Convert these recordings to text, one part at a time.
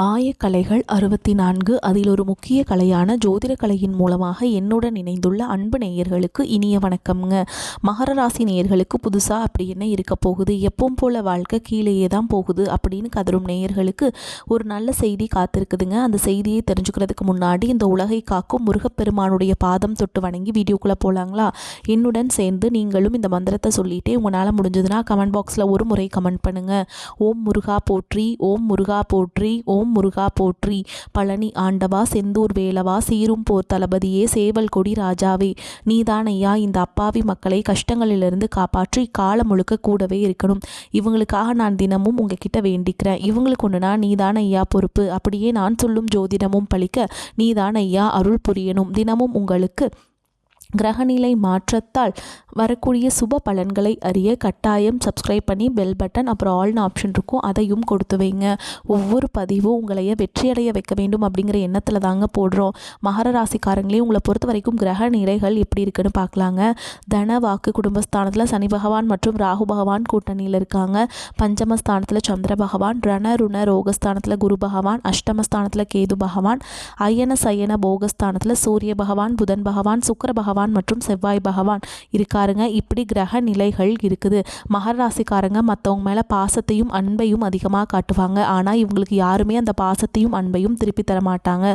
ஆயக்கலைகள் 64 அதில் ஒரு முக்கிய கலையான ஜோதிட கலையின் மூலமாக என்னுடன் இணைந்துள்ள அன்பு நேயர்களுக்கு இனிய வணக்கம்ங்க. மகர ராசி நேயர்களுக்கு புதுசாக அப்படி என்ன இருக்க போகுது, எப்பவும் போல வாழ்க்கை கீழேயே தான் போகுது அப்படின்னு கதரும் நேயர்களுக்கு ஒரு நல்ல செய்தி காத்திருக்குதுங்க. அந்த செய்தியை தெரிஞ்சுக்கிறதுக்கு முன்னாடி இந்த உலகை காக்கும் முருகப்பெருமானுடைய பாதம் தொட்டு வணங்கி வீடியோக்குள்ளே போகலாங்களா? என்னுடன் சேர்ந்து நீங்களும் இந்த மந்திரத்தை சொல்லிட்டே உங்களால் முடிஞ்சதுன்னா கமெண்ட் பாக்ஸில் ஒரு முறை கமெண்ட் பண்ணுங்கள். ஓம் முருகா போற்றி, ஓம் முருகா போற்றி, ஓம் முருகா போற்றி. பழனி ஆண்டவா, செந்தூர் வேலவா, சீரும் போர் தளபதியே, சேவல் கொடி ராஜாவே, நீதான் ஐயா இந்த அப்பாவி மக்களை கஷ்டங்களிலிருந்து காப்பாற்றி காலம் முழுக்க கூடவே இருக்கணும். இவங்களுக்காக நான் தினமும் உங்ககிட்ட வேண்டிக்கிறேன். இவங்களுக்கு ஒன்றுனா நீதான் ஐயா பொறுப்பு. அப்படியே நான் சொல்லும் ஜோதிடமும் பழிக்க நீதான் ஐயா அருள் புரியணும். தினமும் உங்களுக்கு கிரகநிலை மாற்றத்தால் வரக்கூடிய சுப பலன்களை அறிய கட்டாயம் சப்ஸ்கிரைப் பண்ணி பெல் பட்டன் அப்புறம் ஆல்னு ஆப்ஷன் இருக்கும், அதையும் கொடுத்து வைங்க. ஒவ்வொரு பதிவும் உங்களைய வெற்றியடைய வைக்க வேண்டும் அப்படிங்கிற எண்ணத்தில் தாங்க போடுறோம். மகர ராசிக்காரங்களே, உங்களை பொறுத்த வரைக்கும் கிரக நிலைகள் எப்படி இருக்குன்னு பார்க்கலாங்க. தன வாக்கு குடும்பஸ்தானத்தில் சனி பகவான் மற்றும் ராகு பகவான் கூட்டணியில் இருக்காங்க. பஞ்சமஸ்தானத்தில் சந்திர பகவான், ரண ருண ரோகஸ்தானத்தில் குரு பகவான், அஷ்டமஸ்தானத்தில் கேது பகவான், அயன சயன போகஸ்தானத்தில் சூரிய பகவான், புதன் பகவான், சுக்கிர பகவான் மற்றும் செவ்வாய் பகவான் இருக்காருங்க. இப்படி கிரக நிலைகள் இருக்குது. மகர ராசிக்காரங்க மற்றவங்க மேலே பாசத்தையும் அன்பையும் அதிகமாக காட்டுவாங்க. ஆனால் இவங்களுக்கு யாருமே அந்த பாசத்தையும் அன்பையும் திருப்பி தர மாட்டாங்க.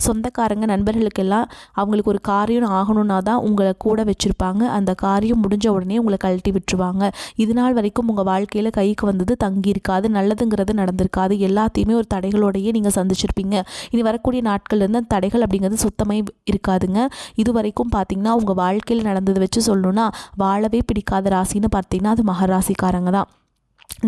சொந்தக்காரங்க நண்பர்களுக்கெல்லாம் அவங்களுக்கு ஒரு காரியம் ஆகணும்னா தான் உங்களை கூட வச்சுருப்பாங்க. அந்த காரியம் முடிஞ்ச உடனே உங்களை கழட்டி விட்டுருவாங்க. இது நாள் வரைக்கும் உங்கள் வாழ்க்கையில் கைக்கு வந்தது தங்கி இருக்காது, நல்லதுங்கிறது நடந்திருக்காது. எல்லாத்தையுமே ஒரு தடைகளோடையே நீங்கள் சந்திச்சிருப்பீங்க. இனி வரக்கூடிய நாட்கள்லேருந்து அந்த தடைகள் அப்படிங்கிறது சுத்தமாக இருக்காதுங்க. இது வரைக்கும் பார்த்தீங்கன்னா உங்கள் வாழ்க்கையில் நடந்ததை வச்சு சொல்லணும்னா வாழவே பிடிக்காத ராசின்னு பார்த்தீங்கன்னா அது மகர ராசிக்காரங்க தான்.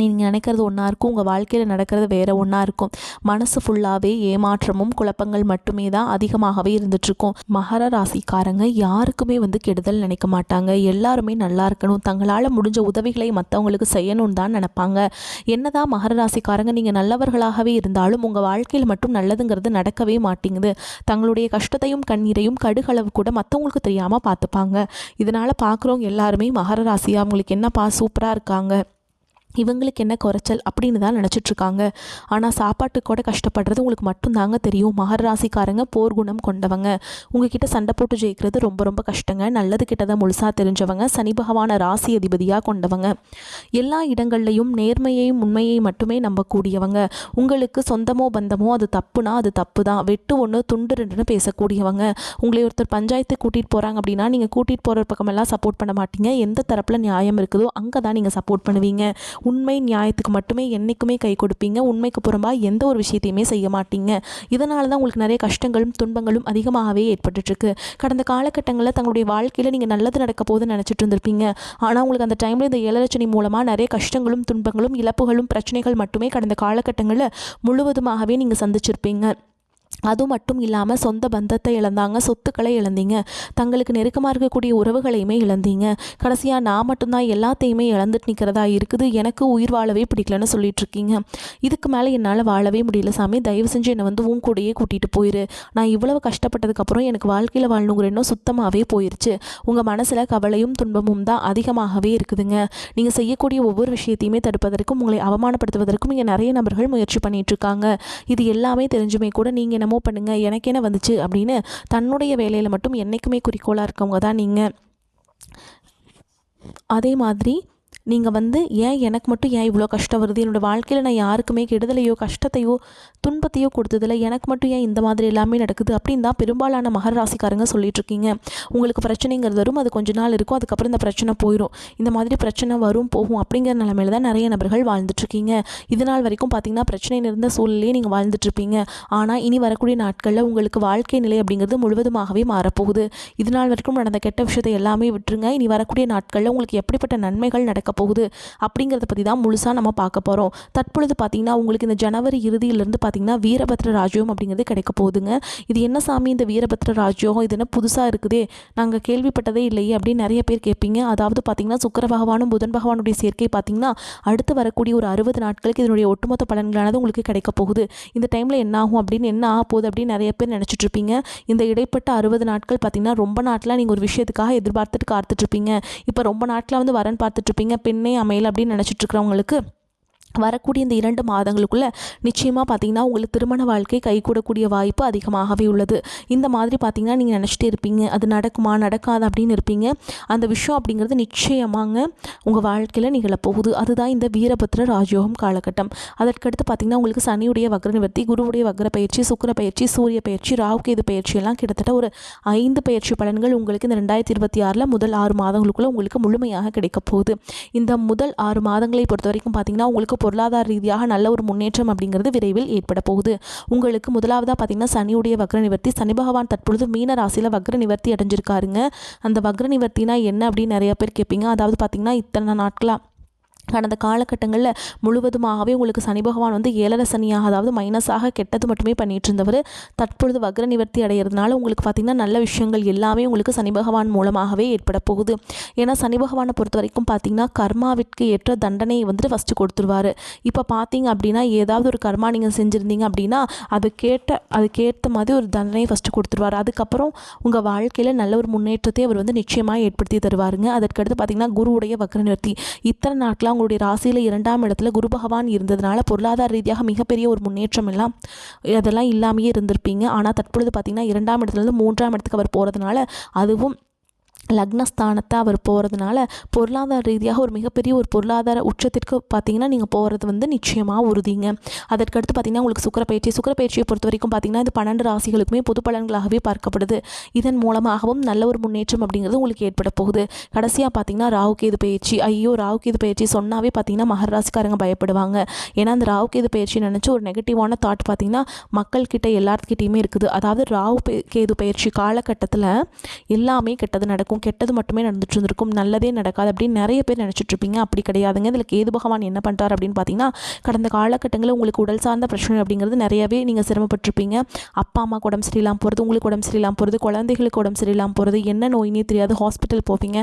நீங்கள் நினைக்கிறது ஒன்றா இருக்கும், உங்கள் வாழ்க்கையில் நடக்கிறது வேறு ஒன்றா இருக்கும். மனசு ஃபுல்லாகவே ஏமாற்றமும் குழப்பங்கள் மட்டுமே தான் அதிகமாகவே இருந்துகிட்ருக்கும். மகர ராசிக்காரங்க யாருக்குமே கெடுதல் நினைக்க மாட்டாங்க. எல்லாருமே நல்லா இருக்கணும், தங்களால் முடிஞ்ச உதவிகளை மற்றவங்களுக்கு செய்யணும்னு தான் நினைப்பாங்க. என்னதான் மகர ராசிக்காரங்க நீங்கள் நல்லவர்களாகவே இருந்தாலும் உங்கள் வாழ்க்கையில் மட்டும் நல்லதுங்கிறது நடக்கவே மாட்டேங்குது. தங்களுடைய கஷ்டத்தையும் கண்ணீரையும் கடுகளவு கூட மற்றவங்களுக்கு தெரியாமல் பார்த்துப்பாங்க. இதனால் பார்க்குறவங்க எல்லாருமே மகர ராசி அவங்களுக்கு என்னப்பா சூப்பராக இருக்காங்க, இவங்களுக்கு என்ன குறைச்சல் அப்படின்னு தான் நினச்சிட்ருக்காங்க. ஆனால் சாப்பாட்டுக்கு கூட கஷ்டப்படுறது உங்களுக்கு மட்டும்தாங்க தெரியும். மகர ராசிக்காரங்க போர்க்குணம் கொண்டவங்க. உங்ககிட்ட சண்டை போட்டு ஜெயிக்கிறது ரொம்ப ரொம்ப கஷ்டங்க. நல்லது கிட்டதை முழுசாக தெரிஞ்சவங்க, சனி பகவான ராசி அதிபதியாக கொண்டவங்க, எல்லா இடங்கள்லையும் நேர்மையையும் உண்மையை மட்டுமே நம்பக்கூடியவங்க. உங்களுக்கு சொந்தமோ பந்தமோ அது தப்புனா அது தப்பு தான், வெட்டு ஒன்று துண்டு ரெண்டுன்னு பேசக்கூடியவங்க. உங்களை ஒருத்தர் பஞ்சாயத்து கூட்டிகிட்டு போகிறாங்க அப்படின்னா நீங்கள் கூட்டிகிட்டு போகிற பக்கமெல்லாம் சப்போர்ட் பண்ண மாட்டீங்க. எந்த தரப்பில் நியாயம் இருக்குதோ அங்கே தான் நீங்கள் சப்போர்ட் பண்ணுவீங்க. உண்மை நியாயத்துக்கு மட்டுமே என்றைக்குமே கை கொடுப்பீங்க. உண்மைக்கு புறம்பாக எந்த ஒரு விஷயத்தையுமே செய்ய மாட்டீங்க. இதனால தான் உங்களுக்கு நிறைய கஷ்டங்களும் துன்பங்களும் அதிகமாகவே ஏற்பட்டுருக்கு. கடந்த காலகட்டங்களில் தங்களுடைய வாழ்க்கையில் நீங்கள் நல்லது நடக்க போதுன்னு நினச்சிட்டு இருந்திருப்பீங்க. ஆனால் உங்களுக்கு அந்த டைமில் இந்த ஏழரச்சனை மூலமாக நிறைய கஷ்டங்களும் துன்பங்களும் இழப்புகளும் பிரச்சனைகள் மட்டுமே கடந்த காலகட்டங்களில் முழுவதுமாகவே நீங்கள் சந்திச்சிருப்பீங்க. அது மட்டும் இல்லாமல் சொந்த பந்தத்தை இழந்தாங்க, சொத்துக்களை இழந்தீங்க, தங்களுக்கு நெருக்கமாக இருக்கக்கூடிய உறவுகளையுமே இழந்தீங்க. கடைசியாக நான் மட்டும்தான் எல்லாத்தையுமே இழந்துட்டு நிற்கிறதா இருக்குது, எனக்கு உயிர் வாழவே பிடிக்கலன்னு சொல்லிட்டு இருக்கீங்க. இதுக்கு மேலே என்னால் வாழவே முடியல சாமி, தயவு செஞ்சு என்னை உன் கூடையே கூட்டிகிட்டு போயிரு. நான் இவ்வளவு கஷ்டப்பட்டதுக்கப்புறம் எனக்கு வாழ்க்கையில் வாழணுங்கிற எண்ணம் சுத்தமாகவே போயிடுச்சு. உங்கள் மனசில் கவலையும் துன்பமும் தான் அதிகமாகவே இருக்குதுங்க. நீங்கள் செய்யக்கூடிய ஒவ்வொரு விஷயத்தையுமே தடுப்பதற்கும் உங்களை அவமானப்படுத்துவதற்கும் இங்கே நிறைய நபர்கள் முயற்சி பண்ணிகிட்ருக்காங்க. இது எல்லாமே தெரிஞ்சுமே கூட நீங்கள் என்னமோ பண்ணுங்க, எனக்கு என்ன வந்துச்சு அப்படின்னு தன்னுடைய வேலையில் மட்டும் என்றைக்குமே குறிக்கோளாக இருக்கவங்க தான் நீங்கள். அதே மாதிரி நீங்கள் ஏன் எனக்கு மட்டும் ஏன் இவ்வளோ கஷ்டம் வருது, என்னோடய வாழ்க்கையில் நான் யாருக்குமே கெடுதலையோ கஷ்டத்தையோ துன்பத்தையோ கொடுத்ததில்ல, எனக்கு மட்டும் ஏன் இந்த மாதிரி எல்லாமே நடக்குது அப்படின்னு தான் பெரும்பாலான மகர ராசிக்காரங்க சொல்லிகிட்ருக்கீங்க. உங்களுக்கு பிரச்சனைங்கிறது வரும், அது கொஞ்ச நாள் இருக்கும், அதுக்கப்புறம் இந்த பிரச்சனை போயிடும். இந்த மாதிரி பிரச்சனை வரும் போகும் அப்படிங்கிற நிலைமையில தான் நிறைய நபர்கள் வாழ்ந்துட்டுருக்கீங்க. இது நாள் வரைக்கும் பார்த்திங்கன்னா பிரச்சனை இருந்த சூழ்நிலையே நீங்கள் வாழ்ந்துட்டுருப்பீங்க. ஆனால் இனி வரக்கூடிய நாட்களில் உங்களுக்கு வாழ்க்கை நிலை அப்படிங்கிறது முழுவதுமாகவே மாறப்போகுது. இது நாள் வரைக்கும் நடந்த கெட்ட விஷயத்தை எல்லாமே விட்டுருங்க. இனி வரக்கூடிய நாட்களில் உங்களுக்கு எப்படிப்பட்ட நன்மைகள் நடக்க போகுது அப்படிங்கிறத பற்றி தான் முழுசாக நம்ம பார்க்க போகிறோம். தற்பொழுது பார்த்தீங்கன்னா உங்களுக்கு இந்த ஜனவரி இறுதியிலிருந்து பார்த்தீங்கன்னா வீரபத்ர ராஜ்யோகம் அப்படிங்கிறது கிடைக்க போகுதுங்க. இது என்ன சாமி இந்த வீரபத்ர ராஜ்யோகம், இது என்ன புதுசாக இருக்குதே, நாங்கள் கேள்விப்பட்டதே இல்லையே அப்படின்னு நிறைய பேர் கேட்பீங்க. அதாவது பார்த்தீங்கன்னா சுக்கிர பகவானும் புதன் பகவானுடைய சேர்க்கை பார்த்தீங்கன்னா அடுத்து வரக்கூடிய ஒரு 60 நாட்களுக்கு இதனுடைய ஒட்டுமொத்த பலன்களானது உங்களுக்கு கிடைக்க போகுது. இந்த டைமில் என்ன ஆகும் அப்படின்னு, என்ன ஆக போகுது அப்படின்னு நிறைய பேர் நினச்சிட்டு இருப்பீங்க. இந்த இடைப்பட்ட 60 நாட்கள் பார்த்தீங்கன்னா ரொம்ப நாட்டில் நீங்கள் ஒரு விஷயத்துக்காக எதிர்பார்த்துட்டு காத்துட்ருப்பீங்க. இப்போ ரொம்ப நாட்டில் வரன் பார்த்துட்ருப்பீங்க, பெண்ணே அமையல அப்படின்னு நினச்சிட்டு இருக்கிறவங்களுக்கு வரக்கூடிய இந்த 2 மாதங்களுக்குள்ளே நிச்சயமாக பார்த்திங்கன்னா உங்களுக்கு திருமண வாழ்க்கை கைகூடக்கூடிய வாய்ப்பு அதிகமாகவே உள்ளது. இந்த மாதிரி பார்த்திங்கன்னா நீங்கள் நினச்சிட்டே இருப்பீங்க, அது நடக்குமா நடக்காது அப்படின்னு இருப்பீங்க. அந்த விஷயம் அப்படிங்கிறது நிச்சயமாங்க உங்கள் வாழ்க்கையில் நிகழப்போகுது. அதுதான் இந்த வீரபத்ர ராஜயோகம் காலகட்டம். அதற்கடுத்து பார்த்திங்கன்னா உங்களுக்கு சனியுடைய வக்ர நிவர்த்தி, குருவுடைய வக்ர பயிற்சி, சுக்கிர பயிற்சி, சூரிய பயிற்சி, ராகுகேது பயிற்சி எல்லாம் கிட்டத்தட்ட ஒரு 5 பயிற்சி பலன்கள் உங்களுக்கு இந்த 2026 முதல் 6 மாதங்களுக்குள்ளே உங்களுக்கு முழுமையாக கிடைக்க போகுது. இந்த முதல் 6 மாதங்களை பொறுத்த வரைக்கும் பார்த்திங்கன்னா உங்களுக்கு பொருளாதார ரீதியாக நல்ல ஒரு முன்னேற்றம் அப்படிங்கிறது விரைவில் ஏற்பட போகுது. உங்களுக்கு முதலாவதாக பார்த்தீங்கன்னா சனியுடைய வக்ர நிவர்த்தி. சனி பகவான் தற்பொழுது மீன ராசியில் வக்ர நிவர்த்தி அடைஞ்சிருக்காருங்க. அந்த வக்ர நிவர்த்தினா என்ன அப்படின்னு நிறைய பேர் கேட்பீங்க. அதாவது பார்த்தீங்கன்னா இத்தனை நாட்களாக கடந்த காலகட்டங்களில் முழுவதுமாகவே உங்களுக்கு சனி பகவான் வந்து 7 சனியாக, அதாவது மைனஸாக கெட்டது மட்டுமே பண்ணிட்டு இருந்தவர் தற்பொழுது வக்ர நிவர்த்தி அடைகிறதுனால உங்களுக்கு பார்த்திங்கன்னா நல்ல விஷயங்கள் எல்லாமே உங்களுக்கு சனி பகவான் மூலமாகவே ஏற்பட போகுது. ஏன்னா சனி பகவானை பொறுத்த வரைக்கும் பார்த்திங்கன்னா கர்மாவிற்கு ஏற்ற தண்டனையை வந்துட்டு ஃபஸ்ட்டு கொடுத்துருவார். இப்போ பார்த்தீங்க அப்படின்னா ஏதாவது ஒரு கர்மா நீங்கள் செஞ்சுருந்தீங்க அப்படின்னா அதுக்கேற்ற மாதிரி ஒரு தண்டனையை ஃபஸ்ட்டு கொடுத்துருவார். அதுக்கப்புறம் உங்கள் வாழ்க்கையில் நல்ல ஒரு முன்னேற்றத்தை அவர் வந்து நிச்சயமாக ஏற்படுத்தி தருவாருங்க. அதற்கடுத்து பார்த்திங்கன்னா குருவுடைய வக்ர நிவர்த்தி. இத்தனை நாட்களாக உங்களுடைய ராசியில் 2ஆம் இடத்துல குரு பகவான் இருந்ததுனால பொருளாதார ரீதியாக மிகப்பெரிய ஒரு முன்னேற்றம் எல்லாம் அதெல்லாம் இல்லாமையே இருந்திருப்பீங்க. ஆனால் தற்பொழுது பார்த்திங்கன்னா 2ஆம் இடத்துலேருந்து 3ஆம் இடத்துக்கு அவர் போகிறதுனால, அதுவும் லக்னஸ்தானத்தை அவர் போகிறதுனால பொருளாதார ரீதியாக ஒரு மிகப்பெரிய ஒரு பொருளாதார உச்சத்திற்கு பார்த்திங்கன்னா நீங்கள் போகிறது வந்து நிச்சயமாக உறுதிங்க. அதற்கடுத்து பார்த்திங்கன்னா உங்களுக்கு சுக்கிரப்பயிற்சியை பொறுத்த வரைக்கும் பார்த்திங்கன்னா இது 12 ராசிகளுக்குமே பொது பலன்களாகவே பார்க்கப்படுது. இதன் மூலமாகவும் நல்ல ஒரு முன்னேற்றம் அப்படிங்கிறது உங்களுக்கு ஏற்பட போகுது. கடைசியாக பார்த்திங்கன்னா ராகுகேது பயிற்சி. ராகுகேது பயிற்சி சொன்னாவே பார்த்திங்கன்னா மகர ராசிக்காரங்க பயப்படுவாங்க. ஏன்னா அந்த ராகுகேது பயிற்சி நினச்சி ஒரு நெகட்டிவான தாட் பார்த்திங்கன்னா மக்கள்கிட்ட எல்லாத்துக்கிட்டையுமே இருக்குது. அதாவது ராகுகேது பயிற்சி காலகட்டத்தில் எல்லாமே கெட்டது நடக்கும், கெட்டது மட்டுமே நடந்துட்டு இருந்திருக்கும், நல்லதே நடக்காது அப்படின்னு நிறைய பேர் நினச்சிட்டு இருப்பீங்க. அப்படி கிடையாதுங்க. இதில் கேது பகவான் என்ன பண்ணுறார் அப்படின்னு பார்த்தீங்கன்னா கடந்த காலகட்டங்களில் உங்களுக்கு உடல் சார்ந்த பிரச்சனை அப்படிங்கிறது நிறையவே நீங்கள் சிரமப்பட்டிருப்பீங்க. அப்பா அம்மா உடம்பு சரியில்லாமல் போகிறது, உங்களுக்கு உடம்பு சரியில்லாமல் போகிறது, குழந்தைகளுக்கு உடம்பு சரியில்லாமல் போகிறது, என்ன நோயினே தெரியாது ஹாஸ்பிட்டல் போவீங்க,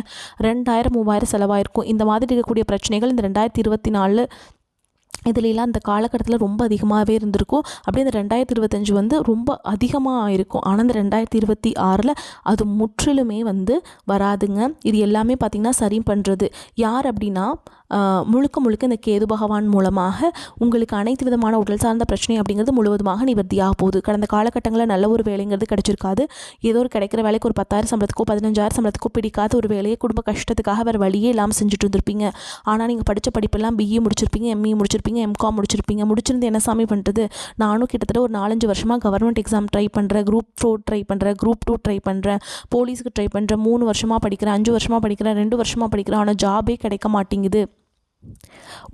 2000 3000 செலவாயிருக்கும். இந்த மாதிரி இருக்கக்கூடிய பிரச்சனைகள் இந்த 2024 இதுலலாம் இந்த காலகட்டத்தில் ரொம்ப அதிகமாகவே இருந்திருக்கும். அப்படியே இந்த 2025 வந்து ரொம்ப அதிகமாக இருக்கும். ஆனால் இந்த 2026 அது முற்றிலுமே வந்து வராதுங்க. இது எல்லாமே பார்த்திங்கன்னா சரி பண்ணுறது யார் அப்படின்னா முழுக்க இந்த கேது பகவான் மூலமாக உங்களுக்கு அனைத்து விதமான உடல் சார்ந்த பிரச்சனை அப்படிங்கிறது முழுவதுமாக நிவர்த்தியாக போகுது. கடந்த காலகட்டங்களில் நல்ல ஒரு வேலைங்கிறது கிடைச்சிருக்காது. ஏதோ ஒரு கிடைக்கிற வேலைக்கு ஒரு 10,000 சம்பளத்துக்கோ 15,000 சம்பளத்துக்கோ பிடிக்காத ஒரு வேலையை குடும்ப கஷ்டத்துக்காக வேறு வழியே இல்லாமல் செஞ்சுட்டு இருந்திருப்பீங்க. ஆனால் நீங்கள் படித்த படிப்பெல்லாம் BE முடிச்சிருப்பீங்க, ME முடிச்சிருப்பீங்க, MCOM முடிச்சிருப்பீங்க. முடிச்சிருந்து என்ன சாமி பண்ணுறது, நானும் கிட்டத்தட்ட ஒரு 4-5 வருஷமாக கவர்மெண்ட் எக்ஸாம் ட்ரை பண்ணுறேன், Group 4 ட்ரை பண்ணுறேன், Group 2 ட்ரை பண்ணுறேன், போலீஸுக்கு ட்ரை பண்ணுறேன், 3 வருஷமாக படிக்கிறேன், 5 வருஷமாக படிக்கிறேன், 2 வருஷமாக படிக்கிறேன், ஆனால் ஜாபே கிடைக்க மாட்டேங்குது,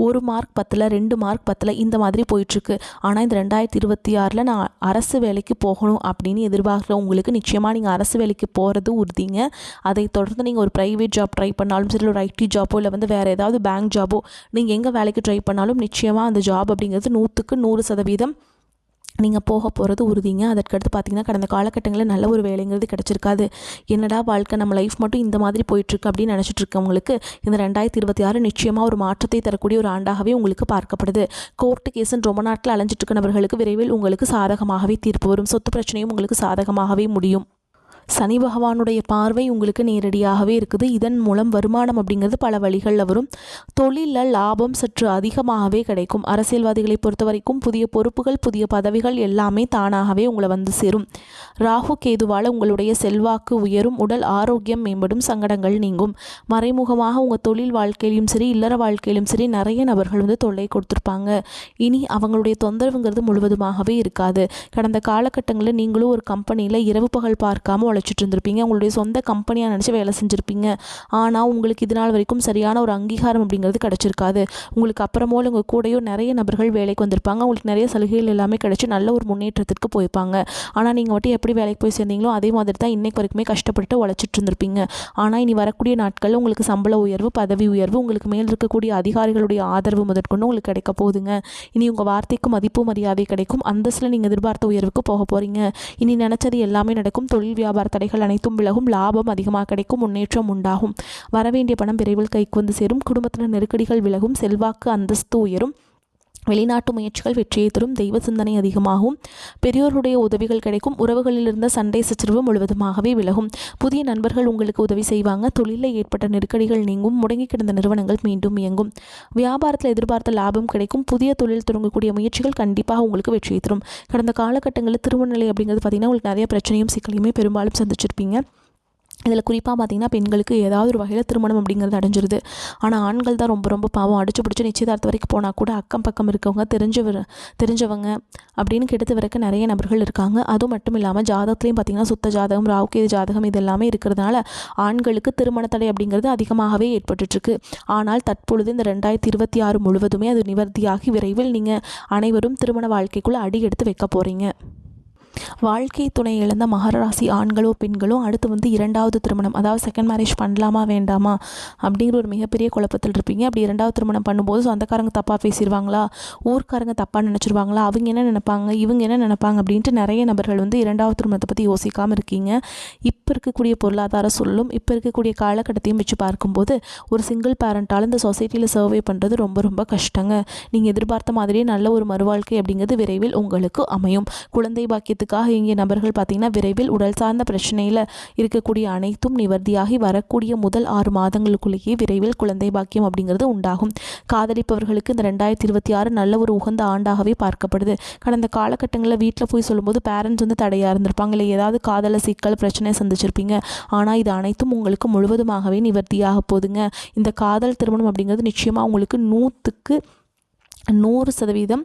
1 மார்க் 10ல் 2 மார்க் 10ல் இந்த மாதிரி போயிட்டுருக்கு. ஆனால் இந்த 2026 நான் அரசு வேலைக்கு போகணும் அப்படின்னு எதிர்பார்க்குற உங்களுக்கு நிச்சயமாக நீங்கள் அரசு வேலைக்கு போகிறது உறுதிங்க. அதை தொடர்ந்து நீங்கள் ஒரு ப்ரைவேட் ஜாப் ட்ரை பண்ணாலும் சரி, ஒரு IT ஜாப்போ இல்லை வந்து வேறு ஏதாவது பேங்க் ஜாப்போ நீங்கள் எங்கே வேலைக்கு ட்ரை பண்ணாலும் நிச்சயமாக அந்த ஜாப் அப்படிங்கிறது 100க்கு 100% நீங்கள் போக போகிறது உறுதிங்க. அதற்கடுத்து பார்த்திங்கன்னா கடந்த காலகட்டங்களில் நல்ல ஒரு வேலைங்கிறது கிடச்சிருக்காது. என்னடா வாழ்க்கை, நம்ம லைஃப் மட்டும் இந்த மாதிரி போயிட்டுருக்கு அப்படின்னு நினச்சிட்டு இருக்கவங்களுக்கு இந்த 2026 நிச்சயமாக ஒரு மாற்றத்தை தரக்கூடிய ஒரு ஆண்டாகவே உங்களுக்கு பார்க்கப்படுது. கோர்ட்டு கேஸுன்னு ரொம்ப நாட்கள் அலைஞ்சிட்டு இருக்க நபர்களுக்கு விரைவில் உங்களுக்கு சாதகமாகவே தீர்ப்பு வரும். சொத்து பிரச்சனையும் உங்களுக்கு சாதகமாகவே முடியும். சனி பகவானுடைய பார்வை உங்களுக்கு நேரடியாகவே இருக்குது. இதன் மூலம் வருமானம் அப்படிங்கிறது பல வழிகளில் வரும். தொழிலில் லாபம் சற்று அதிகமாகவே கிடைக்கும். அரசியல்வாதிகளை பொறுத்த வரைக்கும் புதிய பொறுப்புகள், புதிய பதவிகள் எல்லாமே தானாகவே உங்களை வந்து சேரும். ராகு கேதுவால் உங்களுடைய செல்வாக்கு உயரும், உடல் ஆரோக்கியம் மேம்படும், சங்கடங்கள் நீங்கும். மறைமுகமாக உங்கள் தொழில் வாழ்க்கையிலும் சரி, இல்லற வாழ்க்கையிலும் சரி நிறைய நபர்கள் வந்து தொல்லை கொடுத்துருப்பாங்க. இனி அவங்களுடைய தொந்தரவுங்கிறது முழுவதுமாகவே இருக்காது. கடந்த காலகட்டங்களில் நீங்களும் ஒரு கம்பெனியில் இரவு பகல் பார்க்காம உழைச்சிட்டு இருந்திருப்பீங்க. உங்களுடைய சொந்த கம்பெனியாக நினச்சி வேலை செஞ்சுருப்பீங்க. ஆனால் உங்களுக்கு இது நாள் வரைக்கும் சரியான ஒரு அங்கீகாரம் அப்படிங்கிறது கிடச்சிருக்காது. உங்களுக்கு அப்புறமோ உங்கள் கூடயோ நிறைய நபர்கள் வேலைக்கு வந்திருப்பாங்க. உங்களுக்கு நிறைய சலுகைகள் எல்லாமே கிடச்சி நல்ல ஒரு முன்னேற்றத்திற்கு போயிருப்பாங்க. ஆனால் நீங்கள் மட்டும் எப்படி வேலைக்கு போய் சேர்ந்தீங்களோ அதே மாதிரி தான் இன்னைக்கு வரைக்குமே கஷ்டப்பட்டு உழைச்சிட்டு இருந்திருப்பீங்க. ஆனால் இனி வரக்கூடிய நாட்களில் உங்களுக்கு சம்பள உயர்வு, பதவி உயர்வு, உங்களுக்கு மேல் இருக்கக்கூடிய அதிகாரிகளுடைய ஆதரவு முதற்கொண்டு உங்களுக்கு கிடைக்க போகுதுங்க. இனி உங்கள் வார்த்தைக்கு மதிப்பு மரியாதை கிடைக்கும். அந்தஸ்தில் நீங்கள் எதிர்பார்த்த உயர்வுக்கு போக போகிறீங்க. இனி நினச்சது எல்லாமே நடக்கும். தொழில் வியாபார தடைகள் அனைத்தும் விலகும். லாபம் அதிகமாக கிடைக்கும். முன்னேற்றம் உண்டாகும். வரவேண்டிய பணம் விரைவில் கைக்கு வந்து சேரும். குடும்பத்தில் நெருக்கடிகள் விலகும். செல்வாக்கு அந்தஸ்து உயரும். வெளிநாட்டு முயற்சிகள் வெற்றியை தரும். தெய்வ சிந்தனை அதிகமாகும். பெரியோருடைய உதவிகள் கிடைக்கும். உறவுகளில் இருந்த சண்டை சச்சரவு முழுவதுமாகவே விலகும். புதிய நண்பர்கள் உங்களுக்கு உதவி செய்வாங்க. தொழிலில் ஏற்பட்ட நெருக்கடிகள் நீங்கும். முடங்கி கிடந்த நிறுவனங்கள் மீண்டும் இயங்கும். வியாபாரத்தில் எதிர்பார்த்த லாபம் கிடைக்கும். புதிய தொழில் தொடங்கக்கூடிய முயற்சிகள் கண்டிப்பாக உங்களுக்கு வெற்றியை தரும். கடந்த காலகட்டங்களில் திருமண நிலை அப்படிங்கிறது பார்த்திங்கன்னா உங்களுக்கு நிறைய பிரச்சனையும் சிக்கலையுமே பெரும்பாலும் சந்திச்சிருப்பீங்க. இதில் குறிப்பாக பார்த்திங்கன்னா பெண்களுக்கு ஏதாவது ஒரு வகையில் திருமணம் அப்படிங்கிறது அடைஞ்சிருது. ஆனால் ஆண்கள் தான் ரொம்ப ரொம்ப பாவம். அடிச்சு பிடிச்சி நிச்சயதார்த்த வரைக்கும் போனால் கூட அக்கம் பக்கம் இருக்கவங்க தெரிஞ்சவங்க அப்படின்னு கெடுத்து வரைக்க நிறைய நபர்கள் இருக்காங்க. அதுவும் மட்டும் இல்லாமல் ஜாதகத்துலேயும் பார்த்திங்கன்னா சுத்த ஜாதகம், ராவுகேது ஜாதகம் இது எல்லாமே இருக்கிறதுனால ஆண்களுக்கு திருமண தடை அப்படிங்கிறது அதிகமாகவே ஏற்பட்டுருக்கு. ஆனால் தற்பொழுது இந்த 2026 முழுவதுமே அது நிவர்த்தியாகி விரைவில் நீங்கள் அனைவரும் திருமண வாழ்க்கைக்குள்ளே அடி எடுத்து வைக்க போகிறீங்க. வாழ்க்கை துணை இழந்த மகர ராசி ஆண்களோ பெண்களோ அடுத்து இரண்டாவது திருமணம், அதாவது செகண்ட் மேரேஜ் பண்ணலாமா வேண்டாமா அப்படிங்கிற ஒரு மிகப்பெரிய குழப்பத்தில் இருப்பீங்க. அப்படி இரண்டாவது திருமணம் பண்ணும்போது சொந்தக்காரங்க தப்பாக பேசிடுவாங்களா, ஊர்க்காரங்க தப்பாக நினச்சிருவாங்களா, அவங்க என்ன நினைப்பாங்க, இவங்க என்ன நினைப்பாங்க அப்படின்ட்டு நிறைய நபர்கள் இரண்டாவது திருமணத்தை பற்றி யோசிக்காமல் இருக்கீங்க. இப்போ இருக்கக்கூடிய பொருளாதார சூழலும் இப்போ இருக்கக்கூடிய காலகட்டத்தையும் வச்சு பார்க்கும்போது ஒரு சிங்கிள் பேரண்டால் இந்த சொசைட்டியில் சர்வே பண்ணுறது ரொம்ப ரொம்ப கஷ்டங்க. நீங்கள் எதிர்பார்த்த மாதிரியே நல்ல ஒரு மறுவாழ்க்கை அப்படிங்கிறது விரைவில் உங்களுக்கு அமையும். குழந்தை பாக்கியத்துக்காக இங்கே நபர்கள் பார்த்திங்கன்னா விரைவில் உடல் சார்ந்த பிரச்சனையில் இருக்கக்கூடிய அனைத்தும் நிவர்த்தியாகி வரக்கூடிய முதல் 6 மாதங்களுக்குள்ளேயே விரைவில் குழந்தை பாக்கியம் அப்படிங்கிறது உண்டாகும். காதலிப்பவர்களுக்கு இந்த 2026 நல்ல ஒரு உகந்த ஆண்டாகவே பார்க்கப்படுது. கடந்த காலகட்டங்களில் வீட்டில் போய் சொல்லும்போது பேரண்ட்ஸ் தடையாக இருந்திருப்பாங்க, இல்லை ஏதாவது காதல சிக்கல் பிரச்சனை சந்திச்சிருப்பீங்க. ஆனால் இது அனைத்தும் உங்களுக்கு முழுவதுமாகவே நிவர்த்தியாக போதுங்க. இந்த காதல் திருமணம் அப்படிங்கிறது நிச்சயமாக உங்களுக்கு 100%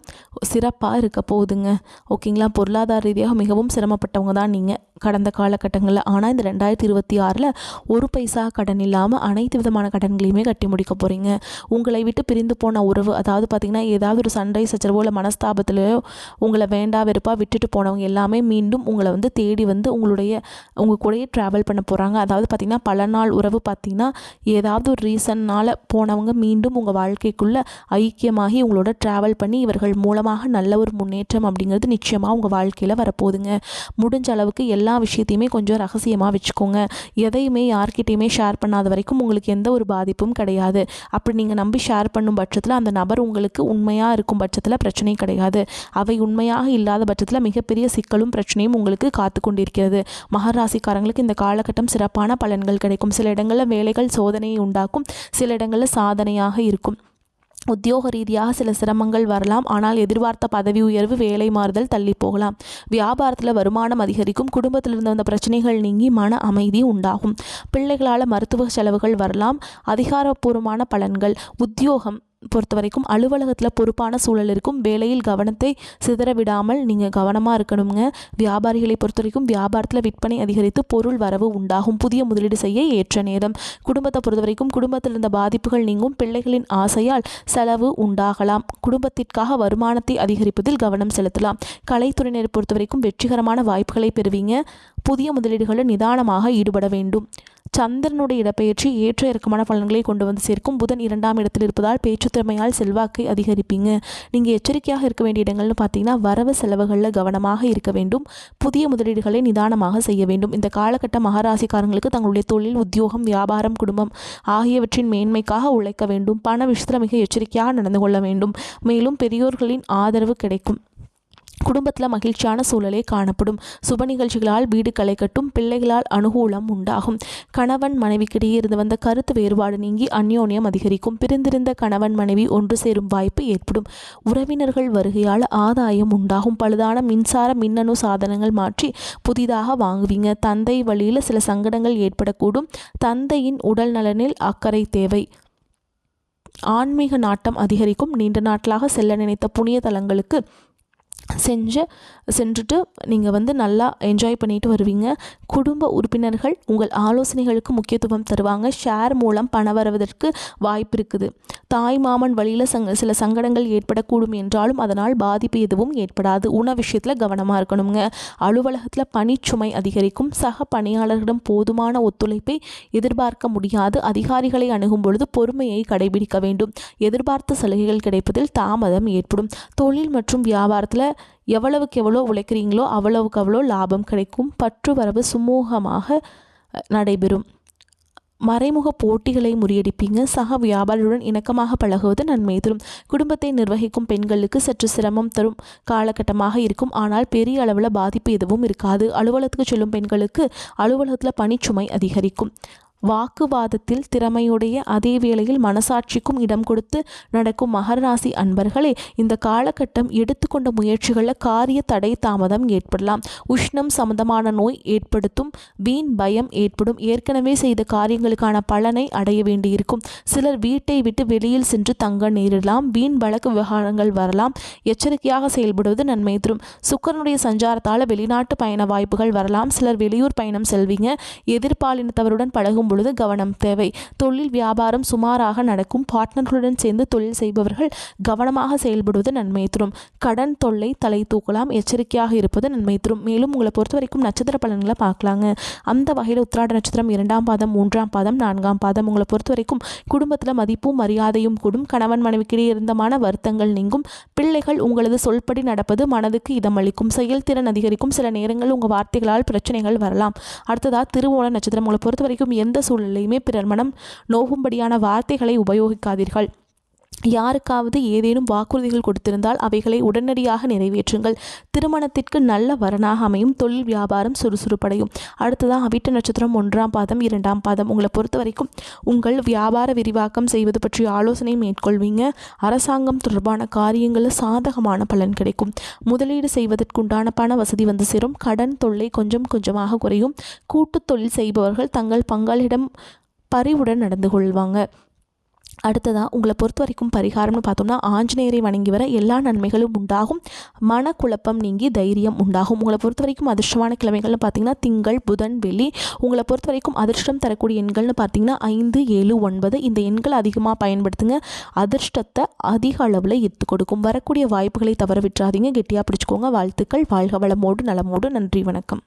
சிறப்பாக இருக்க போகுதுங்க. ஓகேங்களா. பொருளாதார ரீதியாக மிகவும் சிரமப்பட்டவங்க தான் நீங்கள் கடந்த காலகட்டங்களில். ஆனால் இந்த 2026 ஒரு பைசா கடன் இல்லாமல் அனைத்து விதமான கடன்களையுமே கட்டி முடிக்க போகிறீங்க. உங்களை விட்டு பிரிந்து போன உறவு, அதாவது பார்த்திங்கன்னா ஏதாவது ஒரு சண்டை சச்சரவோ இல்லை மனஸ்தாபத்திலையோ உங்களை வேண்டா வெறுப்பாக விட்டுட்டு போனவங்க எல்லாமே மீண்டும் உங்களை தேடி உங்கள் கூடயே ட்ராவல் பண்ண போகிறாங்க. அதாவது பார்த்திங்கன்னா பல நாள் உறவு பார்த்திங்கன்னா ஏதாவது ஒரு ரீசன்னால் போனவங்க மீண்டும் உங்கள் வாழ்க்கைக்குள்ளே ஐக்கியமாகி உங்களோட ட்ராவல் பண்ணி இவர்கள் மூலமாக நல்ல ஒரு முன்னேற்றம் அப்படிங்கிறது நிச்சயமாக உங்கள் வாழ்க்கையில் வரப்போகுதுங்க. முடிஞ்ச அளவுக்கு எல்லா விஷயத்தையுமே கொஞ்சம் ரகசியமாக வச்சுக்கோங்க. எதையுமே யார்கிட்டையுமே ஷேர் பண்ணாத வரைக்கும் உங்களுக்கு எந்த ஒரு பாதிப்பும் கிடையாது. அப்படி நீங்கள் நம்பி ஷேர் பண்ணும் பட்சத்தில் அந்த நபர் உங்களுக்கு உண்மையாக இருக்கும் பட்சத்தில் பிரச்சனை கிடையாது. அவை உண்மையாக இல்லாத பட்சத்தில் மிகப்பெரிய சிக்கலும் பிரச்சனையும் உங்களுக்கு காத்து கொண்டிருக்கிறது. மகர ராசிக்காரங்களுக்கு இந்த காலகட்டம் சிறப்பான பலன்கள் கிடைக்கும். சில இடங்களில் வேலைகள் சோதனையை உண்டாக்கும், சில இடங்களில் சாதனையாக இருக்கும். உத்தியோக ரீதியாக சில சிரமங்கள் வரலாம். ஆனால் எதிர்பார்த்த பதவி உயர்வு, வேலை மாறுதல் தள்ளி போகலாம். வியாபாரத்தில் வருமானம் அதிகரிக்கும். குடும்பத்தில் இருந்த வந்த பிரச்சனைகள் நீங்கி மன அமைதி உண்டாகும். பிள்ளைகளால் மருத்துவ செலவுகள் வரலாம். அதிகாரப்பூர்வமான பலன்கள். உத்தியோகம் பொறுத்த வரைக்கும் அலுவலகத்தில் பொறுப்பான சூழல் இருக்கும். வேலையில் கவனத்தை சிதற விடாமல் நீங்கள் கவனமாக இருக்கணுங்க. வியாபாரிகளை பொறுத்த வரைக்கும் வியாபாரத்தில் விற்பனை அதிகரித்து பொருள் வரவு உண்டாகும். புதிய முதலீடு செய்ய ஏற்ற நேரம். குடும்பத்தை பொறுத்த வரைக்கும் குடும்பத்தில் இருந்த பாதிப்புகள் நீங்கும். பிள்ளைகளின் ஆசையால் செலவு உண்டாகலாம். குடும்பத்திற்காக வருமானத்தை அதிகரிப்பதில் கவனம் செலுத்தலாம். கலைத்துறையினரை பொறுத்த வரைக்கும் வெற்றிகரமான வாய்ப்புகளை பெறுவீங்க. புதிய முதலீடுகளில் நிதானமாக ஈடுபட வேண்டும். சந்திரனுடைய இடப்பெயர்ச்சி ஏற்ற இறக்கமான பலன்களை கொண்டு வந்து சேர்க்கும். புதன் 2ஆம் இடத்தில் இருப்பதால் பேச்சு திறமையால் செல்வாக்கை அதிகரிப்பீங்க. நீங்கள் எச்சரிக்கையாக இருக்க வேண்டிய இடங்கள்னு பார்த்தீங்கன்னா வரவு செலவுகளில் கவனமாக இருக்க வேண்டும். புதிய முதலீடுகளை நிதானமாக செய்ய வேண்டும். இந்த காலகட்ட மகராசிக்காரங்களுக்கு தங்களுடைய தொழில், உத்தியோகம், வியாபாரம், குடும்பம் ஆகியவற்றின் மேன்மைக்காக உழைக்க வேண்டும். பண விஷயத்தில் மிக எச்சரிக்கையாக நடந்து கொள்ள வேண்டும். மேலும் பெரியோர்களின் ஆதரவு கிடைக்கும். குடும்பத்தில் மகிழ்ச்சியான சூழலே காணப்படும். சுப நிகழ்ச்சிகளால் வீடு களை கட்டும். பிள்ளைகளால் அனுகூலம் உண்டாகும். கணவன் மனைவிக்கிடையே இருந்து வந்த கருத்து வேறுபாடு நீங்கி அந்யோன்யம் அதிகரிக்கும். பிரிந்திருந்த கணவன் மனைவி ஒன்று சேரும் வாய்ப்பு ஏற்படும். உறவினர்கள் வருகையால் ஆதாயம் உண்டாகும். பழுதான மின்சார மின்னணு சாதனங்கள் மாற்றி புதிதாக வாங்குவீங்க. தந்தை வழியில் சில சங்கடங்கள் ஏற்படக்கூடும். தந்தையின் உடல் நலனில் அக்கறை தேவை. ஆன்மீக நாட்டம் அதிகரிக்கும். நீண்ட நாட்களாக செல்ல நினைத்த புண்ணிய தலங்களுக்கு சென்றுட்டு நீங்கள் நல்லா என்ஜாய் பண்ணிட்டு வருவீங்க. குடும்ப உறுப்பினர்கள் உங்கள் ஆலோசனைகளுக்கு முக்கியத்துவம் தருவாங்க. ஷேர் மூலம் பண வருவதற்கு வாய்ப்பு இருக்குது. தாய் மாமன் வழியில் சில சங்கடங்கள் ஏற்படக்கூடும் என்றாலும் அதனால் பாதிப்பு எதுவும் ஏற்படாது. உணவு விஷயத்தில் கவனமாக இருக்கணுங்க. அலுவலகத்தில் பணிச்சுமை அதிகரிக்கும். சக பணியாளர்களிடம் போதுமான ஒத்துழைப்பை எதிர்பார்க்க முடியாது. அதிகாரிகளை அணுகும் பொழுது பொறுமையை கடைபிடிக்க வேண்டும். எதிர்பார்த்த சலுகைகள் கிடைப்பதில் தாமதம் ஏற்படும். தொழில் மற்றும் வியாபாரத்தில் எவ்வளவுக்கு எவ்வளோ உழைக்கிறீங்களோ அவ்வளவுக்கு அவ்வளோ லாபம் கிடைக்கும். பற்று வரவு சுமூகமாக நடைபெறும். மறைமுக போட்டிகளை முறியடிப்பீங்க. சக வியாபாரியுடன் இணக்கமாக பழகுவது நன்மை தரும். குடும்பத்தை நிர்வகிக்கும் பெண்களுக்கு சற்று சிரமம் தரும் காலகட்டமாக இருக்கும். ஆனால் பெரிய அளவில் பாதிப்பு எதுவும் இருக்காது. அலுவலகத்துக்கு செல்லும் பெண்களுக்கு அலுவலகத்தில் பணிச்சுமை அதிகரிக்கும். வாக்குவாதத்தில் திறமையுடைய அதே வேளையில் மனசாட்சிக்கும் இடம் கொடுத்து நடக்கும் மகர ராசி அன்பர்களே, இந்த காலகட்டம் எடுத்துக்கொண்ட முயற்சிகளில் காரிய தடை தாமதம் ஏற்படலாம். உஷ்ணம் சம்பந்தமான நோய் ஏற்படுத்தும். வீண் பயம் ஏற்படும். ஏற்கனவே செய்த காரியங்களுக்கான பலனை அடைய வேண்டியிருக்கும். சிலர் வீட்டை விட்டு வெளியில் சென்று தங்க நேரிடலாம். வீண் வழக்கு விவகாரங்கள் வரலாம். எச்சரிக்கையாக செயல்படுவது நன்மை தரும். சுக்கிரனுடைய சஞ்சாரத்தால் வெளிநாட்டு பயண வாய்ப்புகள் வரலாம். சிலர் வெளியூர் பயணம் செல்வீங்க. எதிர்பாலினத்தவருடன் பழகும் பொழுது கவனம் தேவை. தொழில் வியாபாரம் சுமாராக நடக்கும். பார்ட்னர்களுடன் சேர்ந்து தொழில் செய்பவர்கள் கவனமாக செயல்படுவது நன்மை தரும். கடன் தொல்லை தலை தூக்கலாம். எச்சரிக்கையாக இருப்பது நன்மை தரும். மேலும் உங்களை பொறுத்த வரைக்கும் நட்சத்திர பலன்களை பார்க்கலாங்க. அந்த வகையில் உத்திராட நட்சத்திரம் 2ஆம் பாதம், 3ஆம் பாதம், 4ஆம் பாதம் உங்களை பொறுத்த வரைக்கும் குடும்பத்தில் மதிப்பும் மரியாதையும் கூடும். கணவன் மனைவிக்கிடையே இருந்த மன வருத்தங்கள் நீங்கும். பிள்ளைகள் உங்களது சொல்படி நடப்பது மனதுக்கு இதமளிக்கும். செயல்திறன் அதிகரிக்கும். சில நேரங்கள் உங்கள் வார்த்தைகளால் பிரச்சனைகள் வரலாம். அடுத்ததாக திருவோண நட்சத்திரம் உங்களை பொறுத்த வரைக்கும் எந்த சூழ்நிலையுமே பிறர் மனம் நோகும்படியான வார்த்தைகளை உபயோகிக்காதீர்கள். யாருக்காவது ஏதேனும் வாக்குறுதிகள் கொடுத்திருந்தால் அவைகளை உடனடியாக நிறைவேற்றுங்கள். திருமணத்திற்கு நல்ல வரனாக அமையும். தொழில் வியாபாரம் சுறுசுறுப்படையும். அடுத்ததாக அவிட்ட நட்சத்திரம் 1ஆம் பாதம், 2ஆம் பாதம் உங்களை பொறுத்த வரைக்கும் உங்கள் வியாபார விரிவாக்கம் செய்வது பற்றிய ஆலோசனை மேற்கொள்வீங்க. அரசாங்கம் தொடர்பான காரியங்களில் சாதகமான பலன் கிடைக்கும். முதலீடு செய்வதற்குண்டான பண வசதி வந்து சேரும். கடன் தொல்லை கொஞ்சம் கொஞ்சமாக குறையும். கூட்டு தொழில் செய்பவர்கள் தங்கள் பங்காளிடம் பரிவுடன் நடந்து கொள்வாங்க. அடுத்ததாக உங்களை பொறுத்த வரைக்கும் பரிகாரம்னு பார்த்தோம்னா, ஆஞ்சநேயரை வணங்கி வர எல்லா நன்மைகளும் உண்டாகும். மனக்குழப்பம் நீங்கி தைரியம் உண்டாகும். உங்களை பொறுத்த வரைக்கும் அதிர்ஷ்டமான கிழமைகள்னு பார்த்தீங்கன்னா திங்கள், புதன், வெள்ளி. உங்களை பொறுத்த வரைக்கும் அதிர்ஷ்டம் தரக்கூடிய எண்கள்னு பார்த்தீங்கன்னா 5, 7, 9. இந்த எண்கள் அதிகமாக பயன்படுத்துங்க. அதிர்ஷ்டத்தை அதிக அளவில் ஈர்த்து கொடுக்கும். வரக்கூடிய வாய்ப்புகளை தவற விட்டுறாதீங்க. கெட்டியாக பிடிச்சிக்கோங்க. வாழ்த்துக்கள். வாழ்க வளமோடு நலமோடு. நன்றி, வணக்கம்.